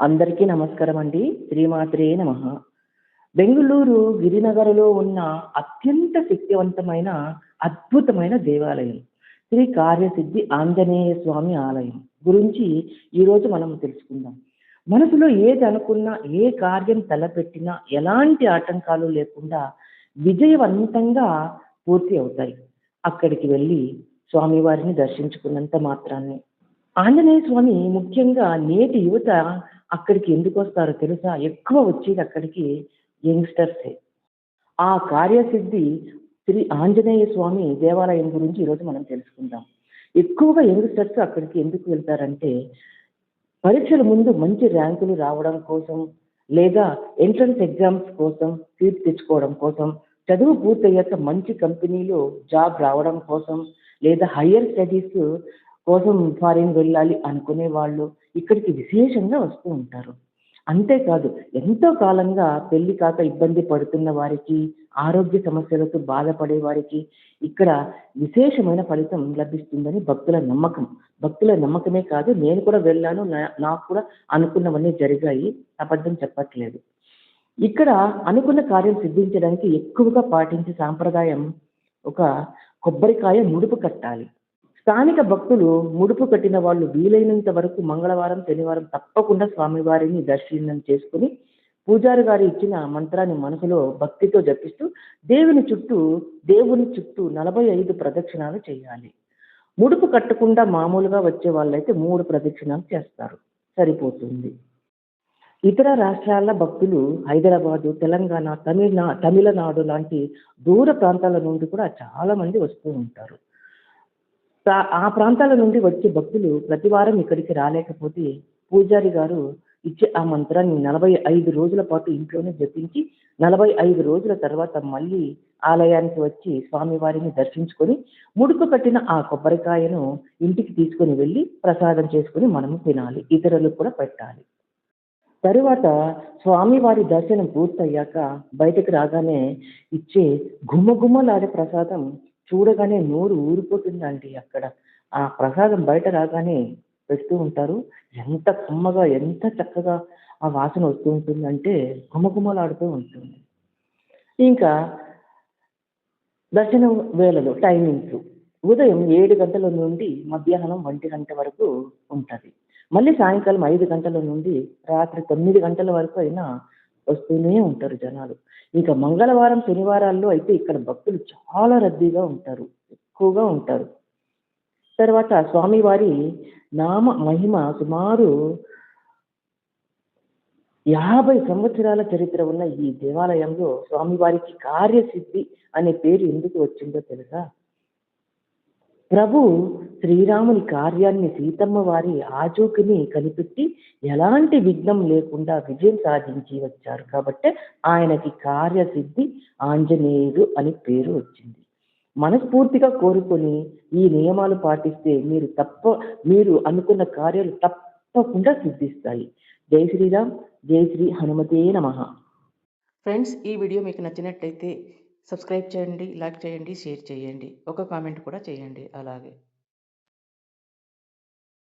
అందరికీ నమస్కారం అండి. శ్రీమాత్రే నమః. బెంగుళూరు గిరినగర్‌లో ఉన్న అత్యంత శక్తివంతమైన, అద్భుతమైన దేవాలయం. శ్రీ కార్యసిద్ధి ఆంజనేయ స్వామి ఆలయం గురించి ఈరోజు మనం తెలుసుకుందాం. మనసులో ఏది అనుకున్నా, ఏ కార్యం తలపెట్టినా ఎలాంటి ఆటంకాలు లేకుండా విజయవంతంగా పూర్తి అవుతాయి. అక్కడికి వెళ్లి స్వామివారిని దర్శించుకున్నంత మాత్రాన్నే. ఆంజనేయ స్వామి ముఖ్యంగా నేటి యువత అక్కడికి ఎందుకొస్తారో తెలుసా? ఎక్కువ వచ్చేది అక్కడికి యంగ్‌స్టర్సే. ఆ కార్యసిద్ధి శ్రీ ఆంజనేయ స్వామి దేవాలయం గురించి ఈరోజు మనం తెలుసుకుందాం. ఎక్కువగా యంగ్‌స్టర్స్ అక్కడికి ఎందుకు వెళ్తారంటే, పరీక్షల ముందు మంచి ర్యాంకులు రావడం కోసం, లేదా ఎంట్రన్స్ ఎగ్జామ్స్ కోసం, సీట్ తెచ్చుకోవడం కోసం, చదువు పూర్తయ్యాక మంచి కంపెనీలో జాబ్ రావడం కోసం, లేదా హైయర్ స్టడీస్ కోసం ఫారిన్ వెళ్ళాలి అనుకునే వాళ్ళు ఇక్కడికి విశేషంగా వస్తూ ఉంటారు. అంతేకాదు ఎంతో కాలంగా పెళ్లి కాక ఇబ్బంది పడుతున్న వారికి, ఆరోగ్య సమస్యలతో బాధపడే వారికి ఇక్కడ విశేషమైన ఫలితం లభిస్తుందని భక్తుల నమ్మకం. భక్తుల నమ్మకమే కాదు, నేను కూడా వెళ్ళాను. నాకు కూడా అనుకున్నవన్నీ జరిగాయి. అబద్ధం చెప్పట్లేదు. ఇక్కడ అనుకున్న కార్యం సిద్ధించడానికి ఎక్కువగా పాటించే సాంప్రదాయం ఒక కొబ్బరికాయ ముడుపు కట్టాలి. స్థానిక భక్తులు ముడుపు కట్టిన వాళ్ళు వీలైనంత వరకు మంగళవారం, శనివారం తప్పకుండా స్వామివారిని దర్శనం చేసుకొని, పూజారి గారు ఇచ్చిన మంత్రాన్ని మనసులో భక్తితో జపిస్తూ దేవుని చుట్టూ 45 ప్రదక్షిణాలు చేయాలి. ముడుపు కట్టకుండా మామూలుగా వచ్చే వాళ్ళైతే 3 ప్రదక్షిణాలు చేస్తారు. సరిపోతుంది. ఇతర రాష్ట్రాల భక్తులు హైదరాబాదు, తెలంగాణ, తమిళనాడు లాంటి దూర ప్రాంతాల నుండి కూడా చాలా మంది వస్తూ ఉంటారు. ఆ ప్రాంతాల నుండి వచ్చే భక్తులు ప్రతి వారం ఇక్కడికి రాలేకపోతే, పూజారి గారు ఇచ్చే ఆ మంత్రాన్ని 45 రోజుల పాటు ఇంట్లోనే జపించి, 45 రోజుల తర్వాత మళ్ళీ ఆలయానికి వచ్చి స్వామివారిని దర్శించుకొని, ముడుపు కట్టిన ఆ కొబ్బరికాయను ఇంటికి తీసుకొని వెళ్లి ప్రసాదం చేసుకొని మనము తినాలి. ఇతరులకు కూడా పెట్టాలి. తరువాత స్వామివారి దర్శనం పూర్తయ్యాక బయటకు రాగానే ఇచ్చే గుమగుమలాడే ప్రసాదం చూడగానే నోరు ఊరిపోతుందండి అక్కడ. ఆ ప్రసాదం బయట రాగానే పెడుతూ ఉంటారు. ఎంత కమ్మగా, ఎంత చక్కగా ఆ వాసన వస్తూ ఉంటుందంటే గుమగుమలాడుతూ ఉంటుంది. ఇంకా దర్శనం వేళలు టైమింగ్స్ ఉదయం 7 గంటల నుండి మధ్యాహ్నం 1 గంట వరకు ఉంటది. మళ్ళీ సాయంకాలం 5 గంటల నుండి రాత్రి 9 గంటల వరకు అయినా వస్తూనే ఉంటారు జనాలు. ఇక మంగళవారం, శనివారాల్లో అయితే ఇక్కడ భక్తులు చాలా రద్దీగా ఉంటారు. ఎక్కువగా ఉంటారు. తర్వాత స్వామివారి నామ మహిమ సుమారు 50 సంవత్సరాల చరిత్ర ఉన్న ఈ దేవాలయంలో స్వామివారికి కార్యసిద్ధి అనే పేరు ఎందుకు వచ్చిందో తెలుసా? ప్రభు శ్రీరాముని కార్యాన్ని సీతమ్మ వారి ఆచూకిని కనిపెట్టి ఎలాంటి విఘ్నం లేకుండా విజయం సాధించి వచ్చారు కాబట్టే ఆయనకి కార్యసిద్ధి ఆంజనేయుడు అని పేరు వచ్చింది. మనస్ఫూర్తిగా కోరుకొని ఈ నియమాలు పాటిస్తే మీరు అనుకున్న కార్యాలు తప్పకుండా సిద్ధిస్తాయి. జై శ్రీరామ్, జై శ్రీ హనుమతే నమః. ఫ్రెండ్స్, ఈ వీడియో మీకు నచ్చినట్లయితే సబ్స్క్రైబ్ చేయండి, లైక్ చేయండి, షేర్ చేయండి. ఒక కామెంట్ కూడా చేయండి అలాగే.